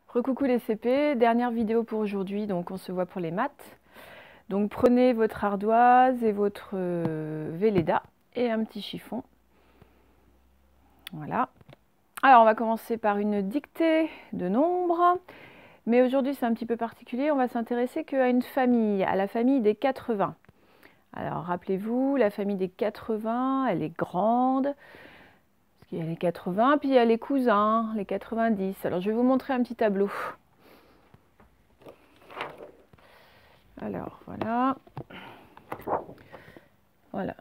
Recoucou les CP, dernière vidéo pour aujourd'hui, donc on se voit pour les maths. Donc prenez votre ardoise et votre Velleda et un petit chiffon. Voilà. Alors on va commencer par une dictée de nombres. Mais aujourd'hui c'est un petit peu particulier, on va s'intéresser qu'à une famille, à la famille des 80. Alors rappelez-vous, la famille des 80, elle est grande. Il y a les 80, puis il y a les cousins, les 90. Alors je vais vous montrer un petit tableau. Alors voilà. Voilà.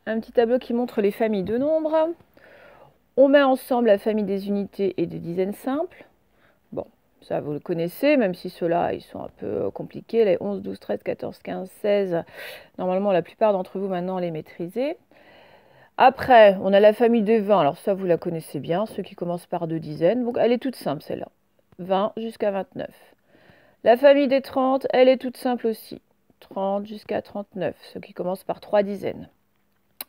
Un petit tableau qui montre les familles de nombres. On met ensemble la famille des unités et des dizaines simples. Bon, ça vous le connaissez, même si ceux-là, ils sont un peu compliqués. Les 11, 12, 13, 14, 15, 16. Normalement, la plupart d'entre vous maintenant les maîtrisez. Après, on a la famille des 20. Alors ça, vous la connaissez bien, ceux qui commencent par 2 dizaines. Donc elle est toute simple, celle-là. 20 jusqu'à 29. La famille des 30, elle est toute simple aussi. 30 jusqu'à 39, ceux qui commencent par 3 dizaines.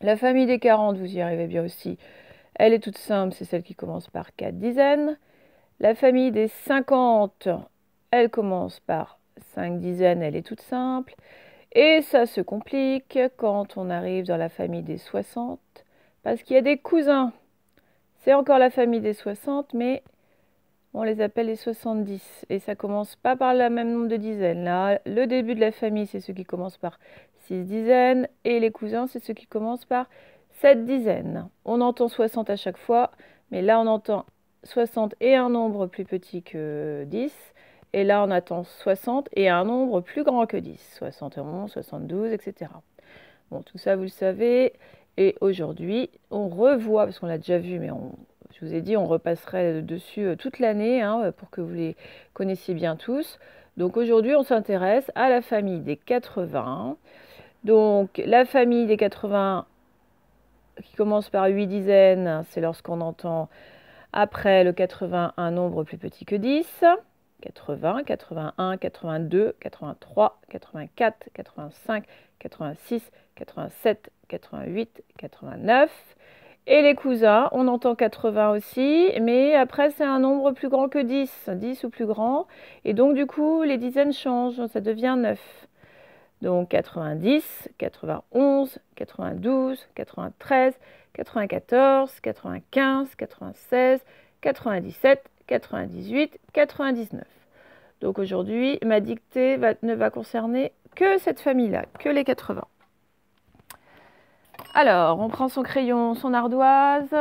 La famille des 40, vous y arrivez bien aussi. Elle est toute simple, c'est celle qui commence par 4 dizaines. La famille des 50, elle commence par 5 dizaines, elle est toute simple. Et ça se complique quand on arrive dans la famille des 60, parce qu'il y a des cousins. C'est encore la famille des 60, mais on les appelle les 70. Et ça commence pas par le même nombre de dizaines. Là, le début de la famille, c'est ceux qui commencent par 6 dizaines. Et les cousins, c'est ceux qui commencent par 7 dizaines. On entend 60 à chaque fois, mais là, on entend 60 et un nombre plus petit que 10. Et là, on attend 60 et un nombre plus grand que 10. 71, 72, etc. Bon, tout ça, vous le savez. Et aujourd'hui, on revoit, parce qu'on l'a déjà vu, mais je vous ai dit, on repasserait dessus toute l'année hein, pour que vous les connaissiez bien tous. Donc aujourd'hui, on s'intéresse à la famille des 80. Donc la famille des 80 qui commence par 8 dizaines, c'est lorsqu'on entend après le 80 un nombre plus petit que 10. 80, 81, 82, 83, 84, 85, 86, 87, 88, 89. Et les cousins, on entend 80 aussi, mais après c'est un nombre plus grand que 10, 10 ou plus grand. Et donc du coup, les dizaines changent, ça devient 9. Donc 90, 91, 92, 93, 94, 95, 96, 97, 98, 99. Donc aujourd'hui, ma dictée ne va concerner que cette famille-là, que les 80. Alors, on prend son crayon, son ardoise,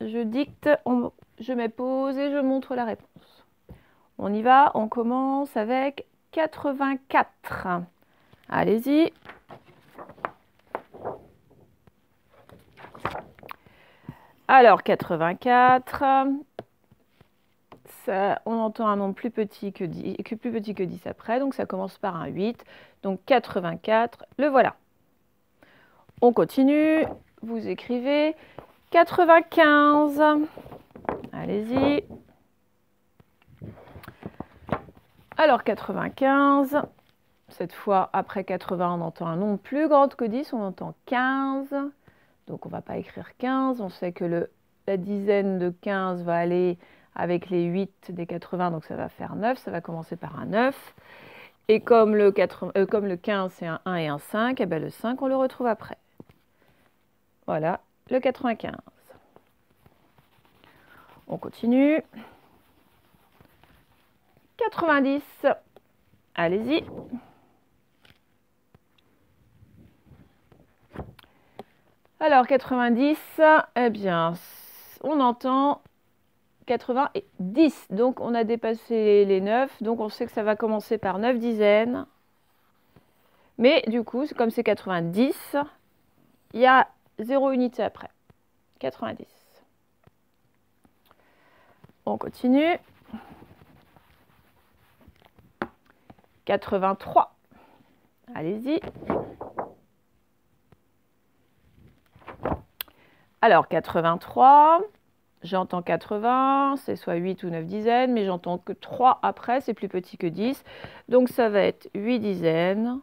je dicte, je mets pause et je montre la réponse. On y va, on commence avec 84. Allez-y. Alors, 84, ça, on entend un nombre plus petit que 10 après, donc ça commence par un 8. Donc 84, le voilà. On continue, vous écrivez 95. Allez-y. Alors 95, cette fois après 80, on entend un nombre plus grand que 10, on entend 15. Donc on ne va pas écrire 15, on sait que la dizaine de 15 va aller avec les 8 des 80, donc ça va faire 9, ça va commencer par un 9. Et comme le 15 c'est un 1 et un 5, et bien le 5 on le retrouve après. Voilà, le 95. On continue. 90. Allez-y. Alors 90, eh bien, on entend 80 et 10. Donc on a dépassé les 9, donc on sait que ça va commencer par 9 dizaines. Mais du coup, comme c'est 90, il y a 0 unité après. 90. On continue. 83. Allez-y. Alors 83, j'entends 80, c'est soit 8 ou 9 dizaines, mais j'entends que 3 après, c'est plus petit que 10. Donc ça va être 8 dizaines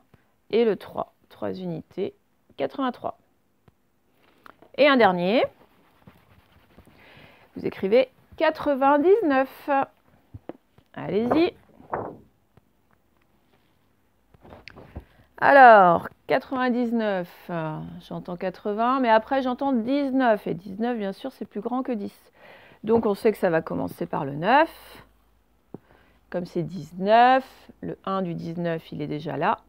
et le 3, 3 unités, 83. Et un dernier, vous écrivez 99. Allez-y. Alors, 99, j'entends 80, mais après j'entends 19. Et 19, bien sûr, c'est plus grand que 10. Donc, on sait que ça va commencer par le 9. Comme c'est 19, le 1 du 19, il est déjà là.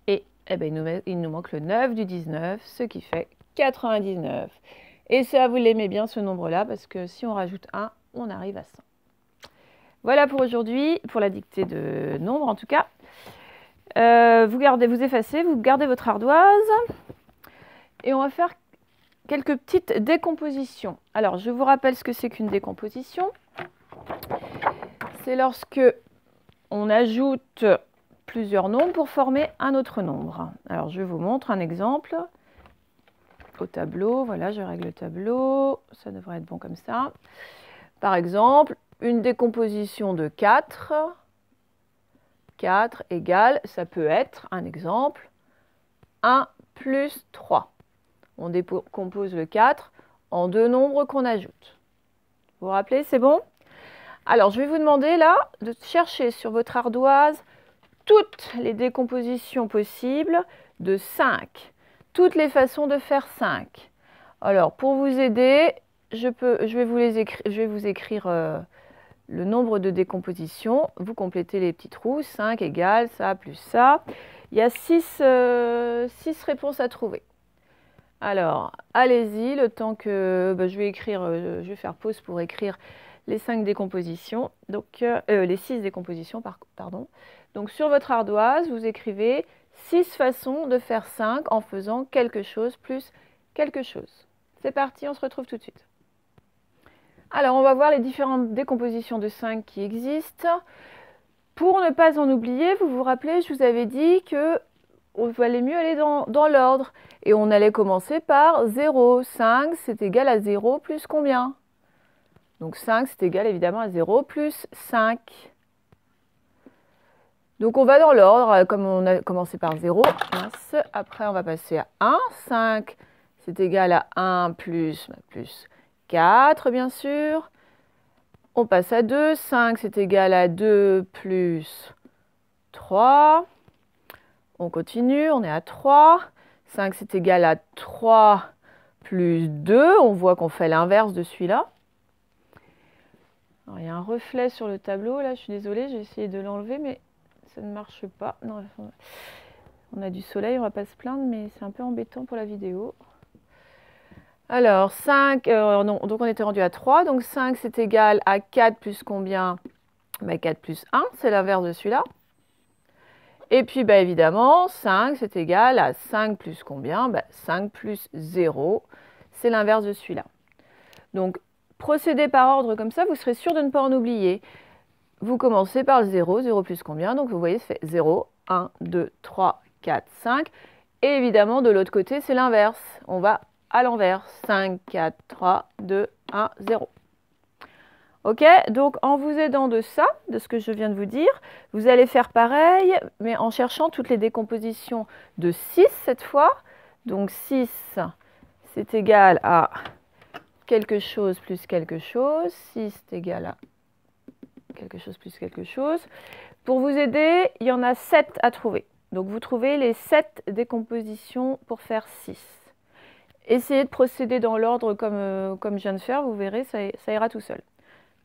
Et eh ben, il nous manque le 9 du 19, ce qui fait 99. Et ça, vous l'aimez bien ce nombre-là, parce que si on rajoute 1, on arrive à 100. Voilà pour aujourd'hui, pour la dictée de nombres en tout cas. Vous effacez, vous gardez votre ardoise. Et on va faire quelques petites décompositions. Alors, je vous rappelle ce que c'est qu'une décomposition. C'est lorsque on ajoute plusieurs nombres pour former un autre nombre. Alors, je vous montre un exemple au tableau. Voilà, je règle le tableau. Ça devrait être bon comme ça. Par exemple, une décomposition de 4. 4 égale, ça peut être, un exemple, 1 plus 3. On décompose le 4 en deux nombres qu'on ajoute. Vous vous rappelez, c'est bon? Alors, je vais vous demander là de chercher sur votre ardoise toutes les décompositions possibles de 5. Toutes les façons de faire 5. Alors, pour vous aider, je vais vous écrire le nombre de décompositions. Vous complétez les petits trous. 5 égale ça plus ça. Il y a 6 réponses à trouver. Alors, allez-y, le temps que je vais faire pause pour écrire les 5 décompositions, donc les 6 décompositions, pardon. Donc sur votre ardoise, vous écrivez 6 façons de faire 5 en faisant quelque chose plus quelque chose. C'est parti, on se retrouve tout de suite. Alors, on va voir les différentes décompositions de 5 qui existent. Pour ne pas en oublier, vous vous rappelez, je vous avais dit que il valait mieux aller dans l'ordre. Et on allait commencer par 0. 5, c'est égal à 0 plus combien? Donc 5, c'est égal évidemment à 0 plus 5. Donc on va dans l'ordre, comme on a commencé par 0. Après, on va passer à 1. 5, c'est égal à 1 plus 4, bien sûr. On passe à 2. 5, c'est égal à 2 plus 3. On continue, on est à 3. 5, c'est égal à 3 plus 2. On voit qu'on fait l'inverse de celui-là. Il y a un reflet sur le tableau, là, je suis désolée, j'ai essayé de l'enlever, mais ça ne marche pas. Non, on a du soleil, on ne va pas se plaindre, mais c'est un peu embêtant pour la vidéo. Alors, 5, donc on était rendu à 3, donc 5, c'est égal à 4 plus combien? 4 plus 1, c'est l'inverse de celui-là. Et puis, évidemment, 5, c'est égal à 5 plus combien? 5 plus 0, c'est l'inverse de celui-là. Donc, procédez par ordre comme ça, vous serez sûr de ne pas en oublier. Vous commencez par le 0, 0 plus combien? Donc, vous voyez, ça fait 0, 1, 2, 3, 4, 5. Et évidemment, de l'autre côté, c'est l'inverse. On va à l'envers. 5, 4, 3, 2, 1, 0. Ok, donc en vous aidant de ça, de ce que je viens de vous dire, vous allez faire pareil, mais en cherchant toutes les décompositions de 6 cette fois. Donc 6, c'est égal à quelque chose plus quelque chose. 6 c'est égal à quelque chose plus quelque chose. Pour vous aider, il y en a 7 à trouver. Donc vous trouvez les 7 décompositions pour faire 6. Essayez de procéder dans l'ordre comme je viens de faire, vous verrez, ça ira tout seul.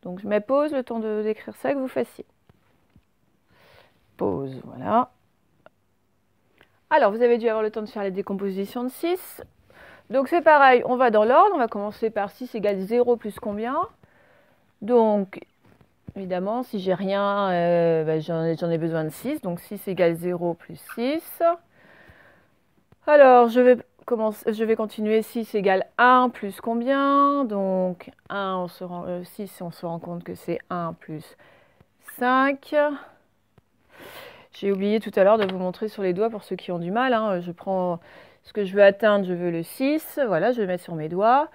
Donc je mets pause, le temps d'écrire ça que vous fassiez. Pause, voilà. Alors, vous avez dû avoir le temps de faire les décompositions de 6. Donc c'est pareil, on va dans l'ordre, on va commencer par 6 égale 0 plus combien? Donc, évidemment, si j'ai rien, j'en ai besoin de 6. Donc 6 égale 0 plus 6. Alors, je vais continuer. 6 égale 1 plus combien? Donc 6, on se rend compte que c'est 1 plus 5. J'ai oublié tout à l'heure de vous montrer sur les doigts pour ceux qui ont du mal. Je prends ce que je veux atteindre, je veux le 6. Voilà, je vais le mettre sur mes doigts.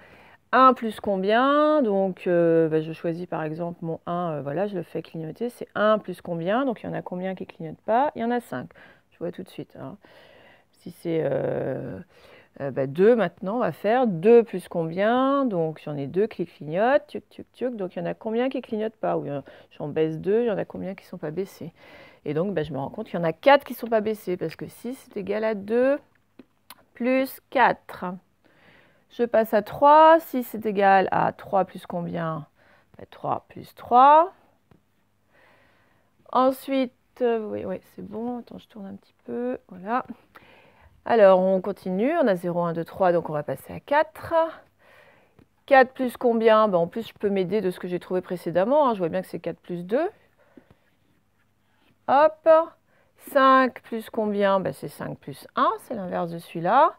1 plus combien? Donc, je choisis par exemple mon 1. Voilà, je le fais clignoter. C'est 1 plus combien? Donc, il y en a combien qui ne clignotent pas? Il y en a 5. Je vois tout de suite. Si c'est 2 maintenant, on va faire 2 plus combien? Donc j'en ai 2 qui clignotent, tuc, tuc, tuc. Donc il y en a combien qui clignotent pas? Ou j'en baisse 2, il y en a combien qui ne sont pas baissés? Et donc je me rends compte qu'il y en a 4 qui ne sont pas baissés, parce que 6 c'est égal à 2 plus 4. Je passe à 3, 6 c'est égal à 3 plus combien? 3 plus 3. Ensuite, oui, c'est bon, attends, je tourne un petit peu, voilà. Alors, on continue, on a 0, 1, 2, 3, donc on va passer à 4. 4 plus combien? En plus, je peux m'aider de ce que j'ai trouvé précédemment, hein. Je vois bien que c'est 4 plus 2. Hop. 5 plus combien? C'est 5 plus 1, c'est l'inverse de celui-là.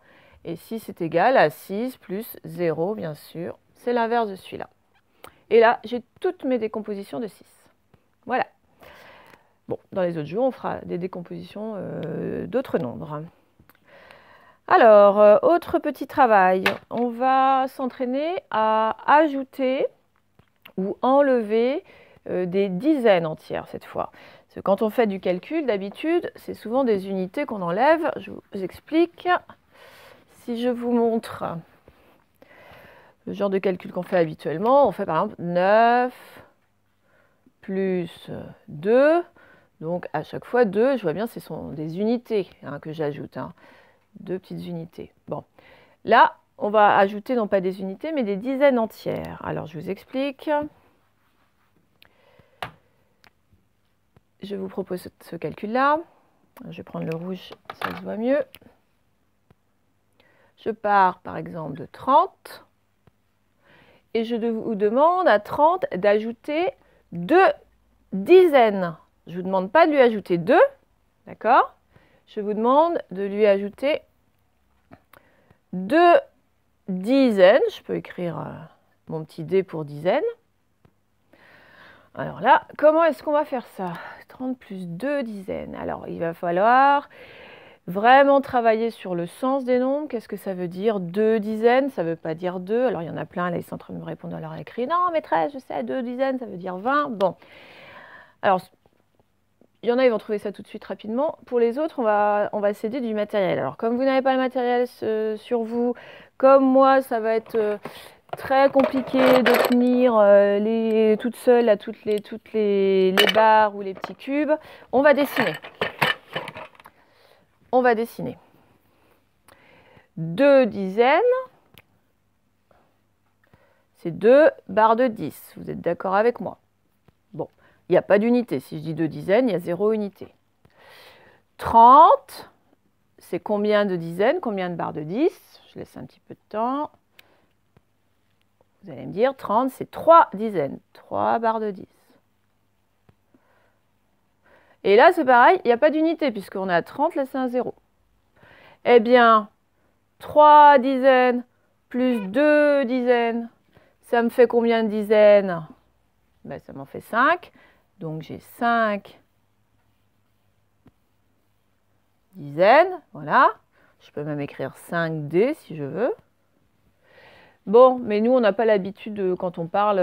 Et 6 est égal à 6 plus 0, bien sûr, c'est l'inverse de celui-là. Et là, j'ai toutes mes décompositions de 6. Voilà. Bon, dans les autres jours, on fera des décompositions d'autres nombres. Alors, autre petit travail, on va s'entraîner à ajouter ou enlever des dizaines entières cette fois. Parce que quand on fait du calcul, d'habitude, c'est souvent des unités qu'on enlève. Je vous explique. Si je vous montre le genre de calcul qu'on fait habituellement, on fait par exemple 9 plus 2. Donc à chaque fois 2, je vois bien, ce sont des unités que j'ajoute. 2 petites unités. Bon, là, on va ajouter non pas des unités, mais des dizaines entières. Alors, je vous explique. Je vous propose ce calcul-là. Je vais prendre le rouge, ça se voit mieux. Je pars, par exemple, de 30. Et je vous demande à 30 d'ajouter 2 dizaines. Je ne vous demande pas de lui ajouter 2, d'accord? Je vous demande de lui ajouter 2 dizaines. Je peux écrire mon petit dé pour dizaines. Alors là, comment est-ce qu'on va faire ça? 30 plus 2 dizaines. Alors, il va falloir vraiment travailler sur le sens des nombres. Qu'est-ce que ça veut dire? 2 dizaines, ça ne veut pas dire 2. Alors, il y en a plein, là, ils sont en train de me répondre à leur écrit. Non, maîtresse, je sais, 2 dizaines, ça veut dire 20. Bon. Alors, il y en a, ils vont trouver ça tout de suite rapidement. Pour les autres, on va s'aider du matériel. Alors, comme vous n'avez pas le matériel sur vous, comme moi, ça va être très compliqué de tenir toute seule à toutes les barres ou les petits cubes. On va dessiner. On va dessiner. 2 dizaines, c'est 2 barres de 10. Vous êtes d'accord avec moi? Bon. Il n'y a pas d'unité. Si je dis 2 dizaines, il y a 0 unité. 30, c'est combien de dizaines? Combien de barres de 10? Je laisse un petit peu de temps. Vous allez me dire, 30, c'est 3 dizaines. 3 barres de 10. Et là, c'est pareil, il n'y a pas d'unité, puisqu'on est à 30, là, c'est un 0. Eh bien, 3 dizaines plus 2 dizaines, ça me fait combien de dizaines? Ça m'en fait 5. Donc, j'ai 5 dizaines, voilà. Je peux même écrire 5D si je veux. Bon, mais nous, on n'a pas l'habitude, quand on parle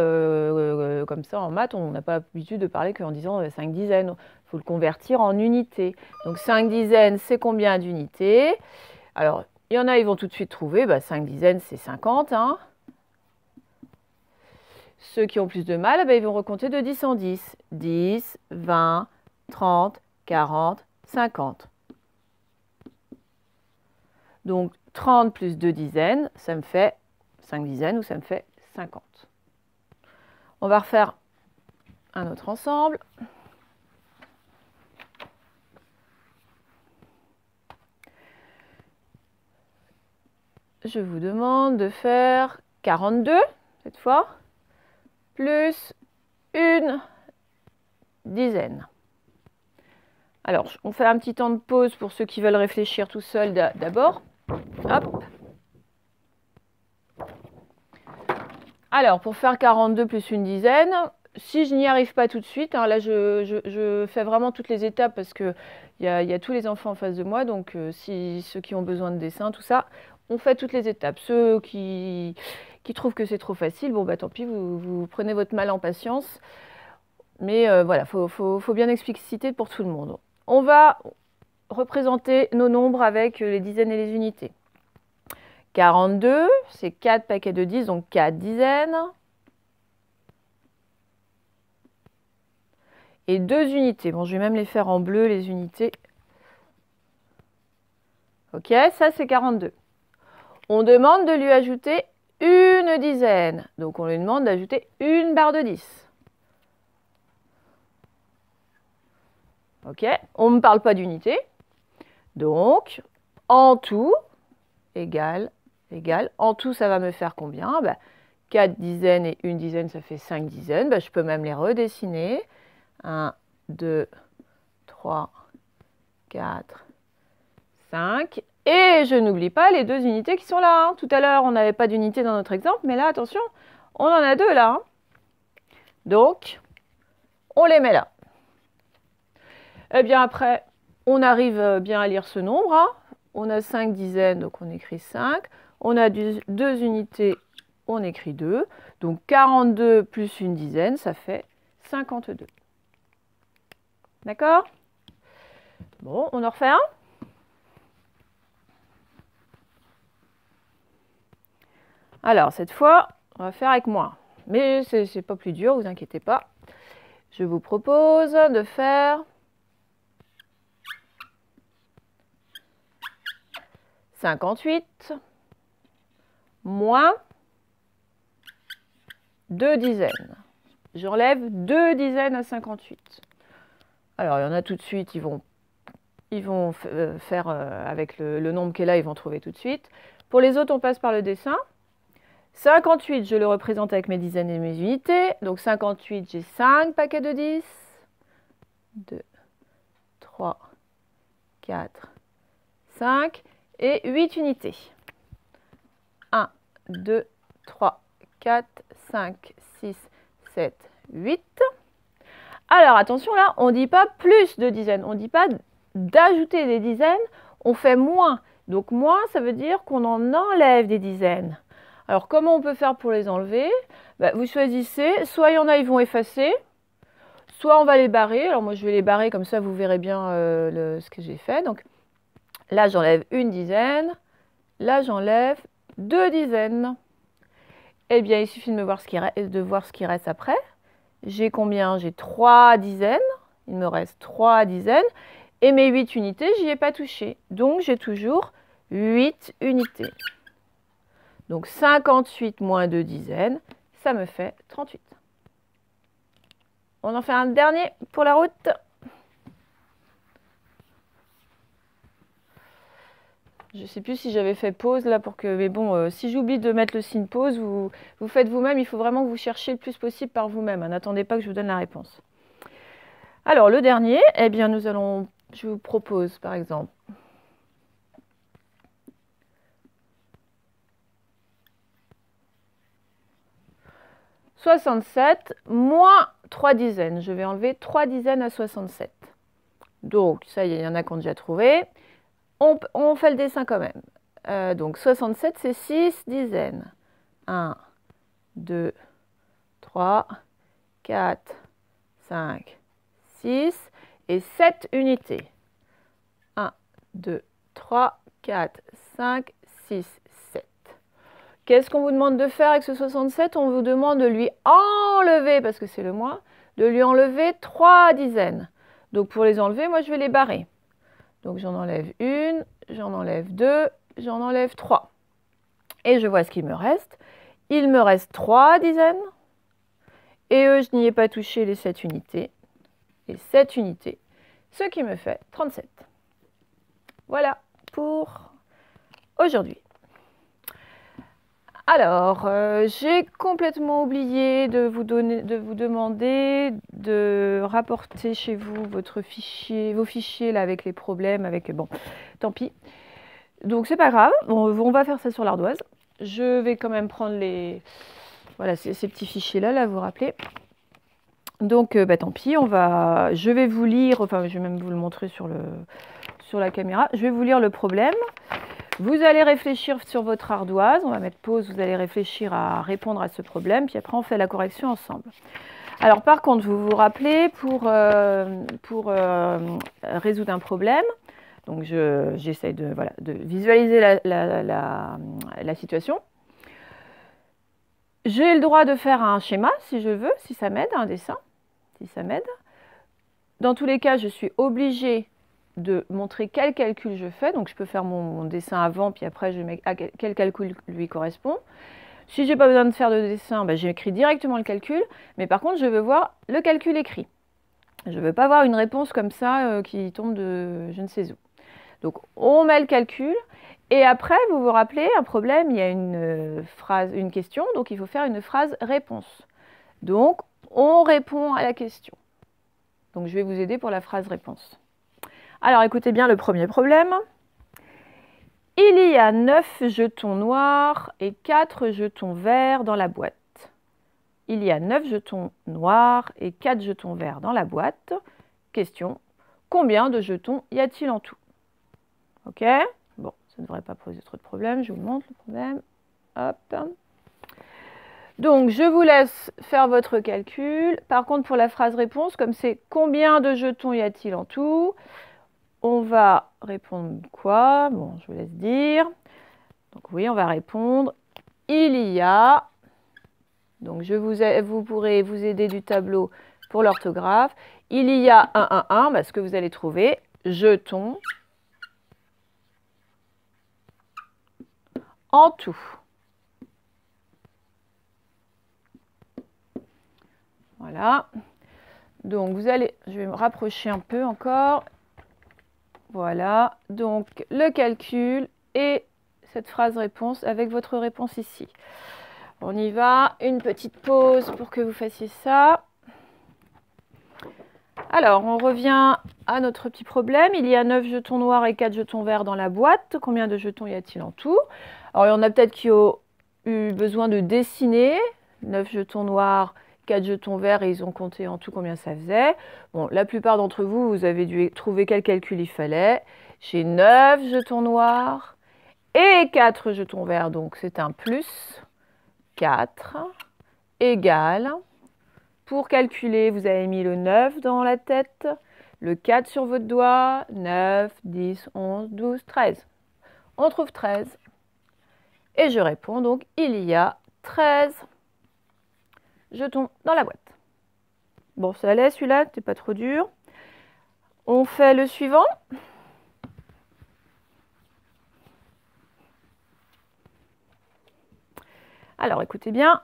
comme ça en maths, on n'a pas l'habitude de parler qu'en disant 5 dizaines. Il faut le convertir en unités. Donc, 5 dizaines, c'est combien d'unités? Alors, il y en a, ils vont tout de suite trouver. 5 dizaines, c'est 50. Hein. Ceux qui ont plus de mal, ils vont recompter de 10 en 10. 10, 20, 30, 40, 50. Donc, 30 plus 2 dizaines, ça me fait 5 dizaines ou ça me fait 50. On va refaire un autre ensemble. Je vous demande de faire 42 cette fois, plus une dizaine. Alors, on fait un petit temps de pause pour ceux qui veulent réfléchir tout seuls d'abord. Hop. Alors, pour faire 42 plus une dizaine, si je n'y arrive pas tout de suite, là je fais vraiment toutes les étapes parce qu'il y a tous les enfants en face de moi, donc ceux qui ont besoin de dessin, tout ça, on fait toutes les étapes. Ceux qui trouvent que c'est trop facile, tant pis, vous prenez votre mal en patience. Mais voilà, faut bien expliciter pour tout le monde. On va représenter nos nombres avec les dizaines et les unités. 42, c'est 4 paquets de 10, donc 4 dizaines. Et 2 unités. Bon, je vais même les faire en bleu, les unités. Ok, ça c'est 42. On demande de lui ajouter une dizaine. Donc on lui demande d'ajouter une barre de 10. Ok, on ne me parle pas d'unité. Donc, en tout, égal. En tout, ça va me faire combien? 4 dizaines et une dizaine, ça fait 5 dizaines. Je peux même les redessiner. 1, 2, 3, 4, 5. Et je n'oublie pas les 2 unités qui sont là. Tout à l'heure, on n'avait pas d'unité dans notre exemple, mais là, attention, on en a 2 là. Donc, on les met là. Eh bien, après, on arrive bien à lire ce nombre. On a 5 dizaines, donc on écrit 5. On a 2 unités, on écrit 2. Donc, 42 plus une dizaine, ça fait 52. D'accord? Bon, on en refait un? Alors, cette fois, on va faire avec moins. Mais c'est pas plus dur, vous inquiétez pas. Je vous propose de faire 58 moins 2 dizaines. J'enlève 2 dizaines à 58. Alors, il y en a tout de suite, ils vont faire avec le nombre qui est là, ils vont trouver tout de suite. Pour les autres, on passe par le dessin. 58, je le représente avec mes dizaines et mes unités. Donc 58, j'ai 5 paquets de 10. 2, 3, 4, 5 et 8 unités. 1, 2, 3, 4, 5, 6, 7, 8. Alors attention là, on ne dit pas plus de dizaines, on ne dit pas d'ajouter des dizaines, on fait moins. Donc moins, ça veut dire qu'on en enlève des dizaines. Alors comment on peut faire pour les enlever? Vous choisissez, soit il y en a, ils vont effacer, soit on va les barrer. Alors moi je vais les barrer, comme ça vous verrez bien ce que j'ai fait. Donc là j'enlève une dizaine, là j'enlève 2 dizaines. Eh bien il suffit de voir ce qui reste après. J'ai combien? J'ai 3 dizaines, il me reste 3 dizaines. Et mes 8 unités, j'y ai pas touché. Donc j'ai toujours 8 unités. Donc 58 moins 2 dizaines, ça me fait 38. On en fait un dernier pour la route. Je ne sais plus si j'avais fait pause là pour que... Mais bon, si j'oublie de mettre le signe pause, vous faites vous-même. Il faut vraiment que vous cherchiez le plus possible par vous-même. N'attendez pas que je vous donne la réponse. Alors le dernier, eh bien je vous propose par exemple... « 67 moins 3 dizaines. » Je vais enlever 3 dizaines à 67. Donc, ça y est, il y en a qui ont déjà trouvé. On fait le dessin quand même. Donc, 67, c'est 6 dizaines. 1, 2, 3, 4, 5, 6 et 7 unités. 1, 2, 3, 4, 5, 6, 7. Qu'est-ce qu'on vous demande de faire avec ce 67? On vous demande de lui enlever, parce que c'est le moins, de lui enlever 3 dizaines. Donc pour les enlever, moi je vais les barrer. Donc j'en enlève une, j'en enlève 2, j'en enlève 3. Et je vois ce qu'il me reste. Il me reste 3 dizaines. Et je n'y ai pas touché les 7 unités. Et 7 unités, ce qui me fait 37. Voilà pour aujourd'hui. Alors, j'ai complètement oublié de vous demander de rapporter chez vous vos fichiers là avec les problèmes, bon, tant pis. Donc c'est pas grave, on va faire ça sur l'ardoise. Je vais quand même prendre voilà, ces petits fichiers là, vous rappelez. Donc tant pis, je vais vous lire, enfin je vais même vous le montrer sur la caméra. Je vais vous lire le problème. Vous allez réfléchir sur votre ardoise, on va mettre pause, vous allez réfléchir à répondre à ce problème, puis après on fait la correction ensemble. Alors par contre, vous vous rappelez, pour résoudre un problème, Donc j'essaye voilà, de visualiser la situation. J'ai le droit de faire un schéma si je veux, si ça m'aide, un dessin, si ça m'aide. Dans tous les cas, je suis obligée de montrer quel calcul je fais. Donc je peux faire mon dessin avant, puis après je mets à quel calcul lui correspond. Si je n'ai pas besoin de faire de dessin, ben, j'écris directement le calcul. Mais par contre, je veux voir le calcul écrit. Je ne veux pas voir une réponse comme ça qui tombe de je ne sais où. Donc on met le calcul. Et après, vous vous rappelez, un problème, il y a une question, donc il faut faire une phrase réponse. Donc, on répond à la question. Donc, je vais vous aider pour la phrase réponse. Alors, écoutez bien le premier problème. Il y a 9 jetons noirs et 4 jetons verts dans la boîte. Il y a 9 jetons noirs et 4 jetons verts dans la boîte. Question, combien de jetons y a-t-il en tout? Ok? Bon, ça ne devrait pas poser trop de problèmes. Je vous montre le problème. Hop. Donc, je vous laisse faire votre calcul. Par contre, pour la phrase réponse, comme c'est combien de jetons y a-t-il en tout, on va répondre quoi? Bon, je vous laisse dire. Donc oui, on va répondre il y a. Donc, vous pourrez vous aider du tableau pour l'orthographe. Il y a 1, bah, ce que vous allez trouver, jetons en tout. Voilà. Donc, je vais me rapprocher un peu encore. Voilà. Donc, le calcul et cette phrase réponse avec votre réponse ici. On y va. Une petite pause pour que vous fassiez ça. Alors, on revient à notre petit problème. Il y a 9 jetons noirs et 4 jetons verts dans la boîte. Combien de jetons y a-t-il en tout? Alors, il y en a peut-être qui ont eu besoin de dessiner. 9 jetons noirs, 4 jetons verts et ils ont compté en tout combien ça faisait. Bon, la plupart d'entre vous, vous avez dû trouver quel calcul il fallait. J'ai 9 jetons noirs et 4 jetons verts, donc c'est un plus 4 égale. Pour calculer, vous avez mis le 9 dans la tête, le 4 sur votre doigt, 9, 10, 11, 12, 13. On trouve 13. Et je réponds donc, il y a 13 jetons dans la boîte. Bon, ça allait celui-là, c'était pas trop dur. On fait le suivant. Alors, écoutez bien.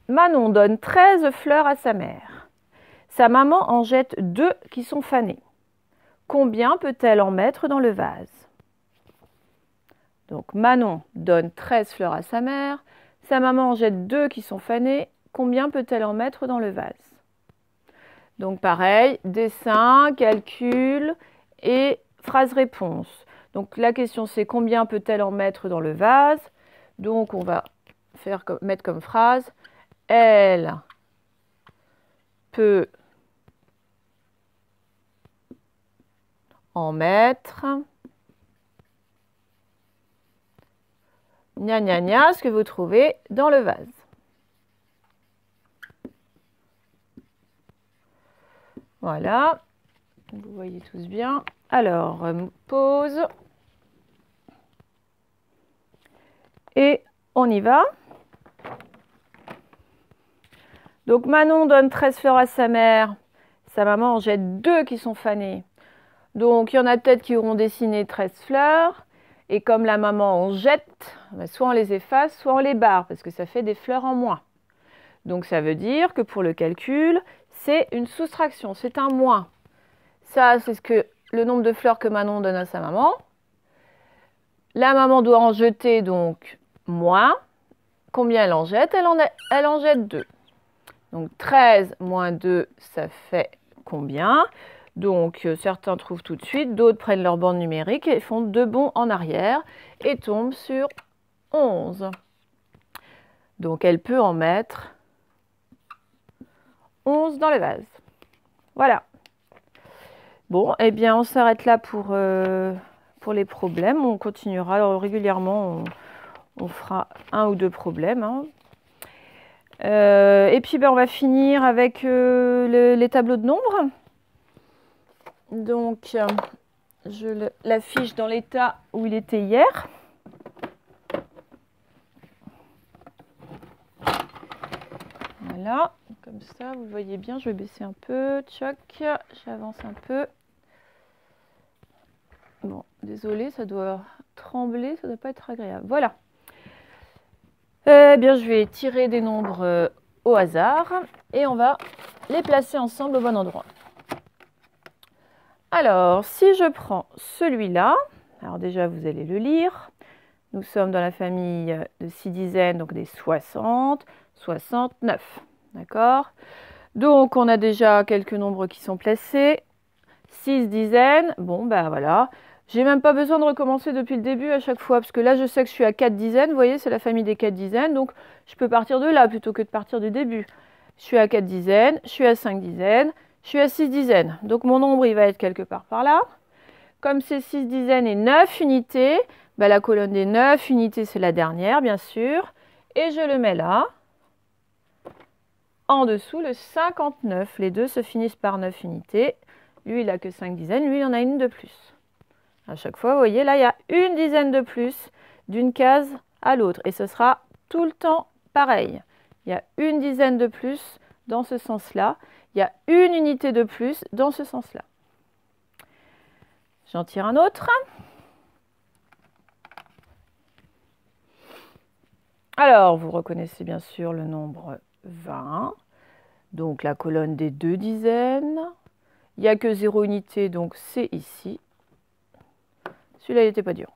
Manon donne 13 fleurs à sa mère. Sa maman en jette 2 qui sont fanées. Combien peut-elle en mettre dans le vase? Donc, Manon donne 13 fleurs à sa mère. Sa maman en jette 2 qui sont fanées. Combien peut-elle en mettre dans le vase? Donc, pareil, dessin, calcul et phrase-réponse. Donc, la question, c'est combien peut-elle en mettre dans le vase? Donc, on va mettre comme phrase « Elle peut en mettre… » Gna gna gna, ce que vous trouvez dans le vase. Voilà, vous voyez tous bien. Alors, pause. Et on y va. Donc, Manon donne 13 fleurs à sa mère. Sa maman en jette 2 qui sont fanées. Donc, il y en a peut-être qui auront dessiné 13 fleurs. Et comme la maman en jette, soit on les efface, soit on les barre, parce que ça fait des fleurs en moins. Donc, ça veut dire que pour le calcul, c'est une soustraction, c'est un moins. Ça, c'est le nombre de fleurs que Manon donne à sa maman. La maman doit en jeter donc moins. Combien elle en jette? Elle en jette 2. Donc 13 moins 2, ça fait combien? Donc certains trouvent tout de suite, d'autres prennent leur bande numérique et font 2 bonds en arrière et tombent sur 11. Donc elle peut en mettre 11 dans le vase. Voilà. Bon, eh bien on s'arrête là pour les problèmes. On continuera alors, régulièrement, on fera 1 ou 2 problèmes. Hein. Et puis on va finir avec les tableaux de nombres. Donc je l'affiche dans l'état où il était hier. Voilà, comme ça, vous voyez bien, je vais baisser un peu, tchoc, j'avance un peu. Bon, désolé, ça doit trembler, ça ne doit pas être agréable. Voilà. Eh bien, je vais tirer des nombres au hasard et on va les placer ensemble au bon endroit. Alors, si je prends celui-là, alors déjà, vous allez le lire. Nous sommes dans la famille de 6 dizaines, donc des 60, 69. D'accord? Donc, on a déjà quelques nombres qui sont placés. 6 dizaines, bon, ben voilà. J'ai même pas besoin de recommencer depuis le début à chaque fois, parce que là, je sais que je suis à 4 dizaines. Vous voyez, c'est la famille des 4 dizaines, donc je peux partir de là plutôt que de partir du début. Je suis à 4 dizaines, je suis à 5 dizaines, je suis à 6 dizaines. Donc, mon nombre, il va être quelque part par là. Comme c'est 6 dizaines et 9 unités, ben, la colonne des 9 unités, c'est la dernière, bien sûr. Et je le mets là. En dessous, le 59. Les deux se finissent par 9 unités. Lui, il n'a que 5 dizaines. Lui, il en a une de plus. À chaque fois, vous voyez, là, il y a une dizaine de plus d'une case à l'autre. Et ce sera tout le temps pareil. Il y a une dizaine de plus dans ce sens-là. Il y a une unité de plus dans ce sens-là. J'en tire un autre. Alors, vous reconnaissez bien sûr le nombre 20. Donc, la colonne des 2 dizaines. Il n'y a que 0 unité, donc c'est ici. Celui-là, il n'était pas dur.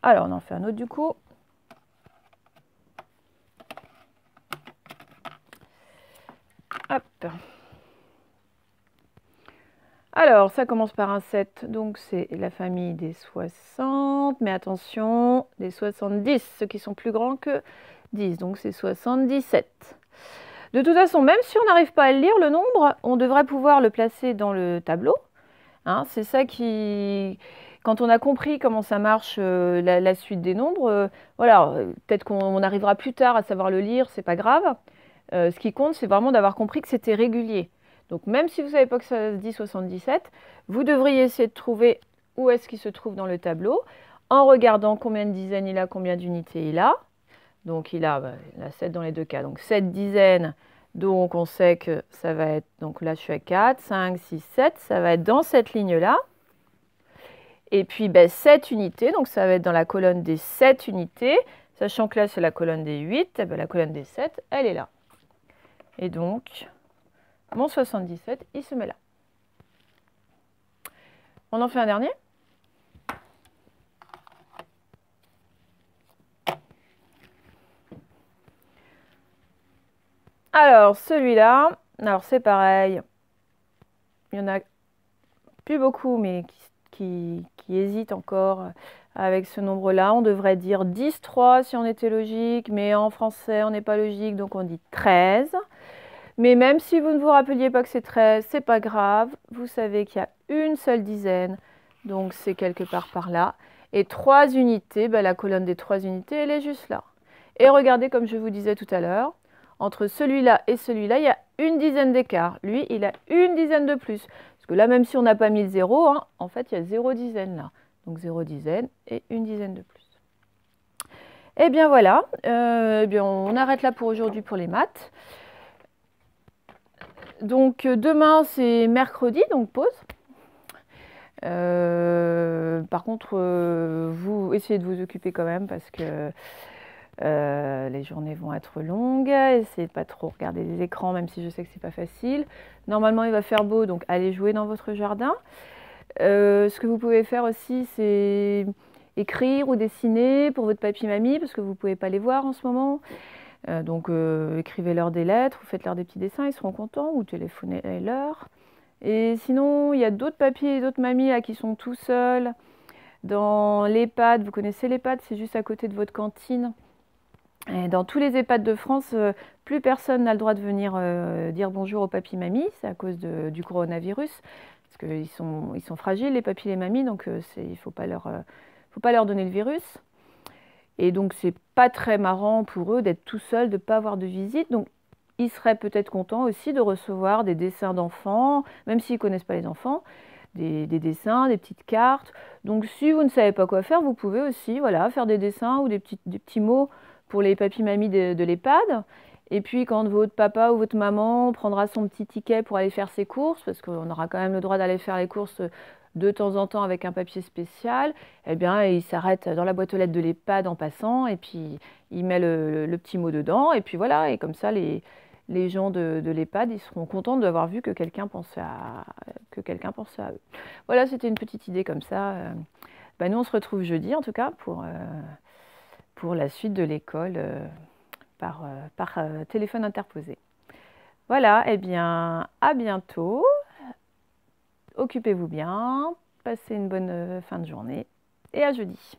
Alors, on en fait un autre du coup. Hop. Alors, ça commence par un 7, donc c'est la famille des 60, mais attention, des 70, ceux qui sont plus grands que 10, donc c'est 77. De toute façon, même si on n'arrive pas à le lire, le nombre, on devrait pouvoir le placer dans le tableau. Hein, c'est ça qui... Quand on a compris comment ça marche, la suite des nombres, voilà, peut-être qu'on arrivera plus tard à savoir le lire, c'est pas grave. Ce qui compte, c'est vraiment d'avoir compris que c'était régulier. Donc même si vous ne savez pas que ça se dit 77, vous devriez essayer de trouver où est-ce qu'il se trouve dans le tableau, en regardant combien de dizaines il a, combien d'unités il a. Donc il a 7 dans les deux cas, donc 7 dizaines, donc on sait que ça va être, donc là je suis à 4, 5, 6, 7, ça va être dans cette ligne-là. Et puis 7 unités, donc ça va être dans la colonne des 7 unités, sachant que là c'est la colonne des 8, et la colonne des 7, elle est là. Et donc, mon 77, il se met là. On en fait un dernier. Alors, celui-là, alors c'est pareil. Il y en a plus beaucoup, mais qui hésitent encore avec ce nombre-là. On devrait dire 10, 3 si on était logique, mais en français, on n'est pas logique, donc on dit 13. Mais même si vous ne vous rappeliez pas que c'est 13, c'est pas grave. Vous savez qu'il y a une seule dizaine, donc c'est quelque part par là. Et 3 unités, la colonne des 3 unités, elle est juste là. Et regardez, comme je vous disais tout à l'heure, entre celui-là et celui-là, il y a une dizaine d'écart. Lui, il a une dizaine de plus. Parce que là, même si on n'a pas mis le 0, hein, en fait, il y a 0 dizaine là. Donc 0 dizaine et une dizaine de plus. Et bien voilà, on arrête là pour aujourd'hui pour les maths. Donc demain c'est mercredi, donc pause. Par contre, vous essayez de vous occuper quand même parce que les journées vont être longues. Essayez de pas trop regarder les écrans, même si je sais que c'est pas facile. Normalement il va faire beau, donc allez jouer dans votre jardin. Ce que vous pouvez faire aussi, c'est écrire ou dessiner pour votre papy-mamie, parce que vous ne pouvez pas les voir en ce moment. Donc écrivez-leur des lettres, ou faites-leur des petits dessins, ils seront contents, ou téléphonez-leur. Et sinon, il y a d'autres papis et d'autres mamies là, qui sont tout seuls dans l'EHPAD. Vous connaissez l'EHPAD, c'est juste à côté de votre cantine. Et dans tous les EHPAD de France, plus personne n'a le droit de venir dire bonjour aux papis-mamies, c'est à cause du coronavirus. Parce qu'ils sont fragiles, les papis et les mamies, donc il ne faut pas leur donner le virus. Et donc, c'est pas très marrant pour eux d'être tout seuls, de ne pas avoir de visite. Donc, ils seraient peut-être contents aussi de recevoir des dessins d'enfants, même s'ils ne connaissent pas les enfants, des dessins, des petites cartes. Donc si vous ne savez pas quoi faire, vous pouvez aussi voilà, faire des dessins ou des petits mots pour les papis-mamies de l'EHPAD. Et puis quand votre papa ou votre maman prendra son petit ticket pour aller faire ses courses, parce qu'on aura quand même le droit d'aller faire les courses de temps en temps avec un papier spécial, eh bien il s'arrête dans la boîte aux lettres de l'EHPAD en passant et puis il met le petit mot dedans. Et puis voilà, et comme ça les gens de l'EHPAD, ils seront contents d'avoir vu que quelqu'un pensait à eux. Voilà, c'était une petite idée comme ça. Bah, nous, on se retrouve jeudi, en tout cas, pour la suite de l'école par téléphone interposé. Voilà, eh bien, à bientôt. Occupez-vous bien, passez une bonne fin de journée et à jeudi.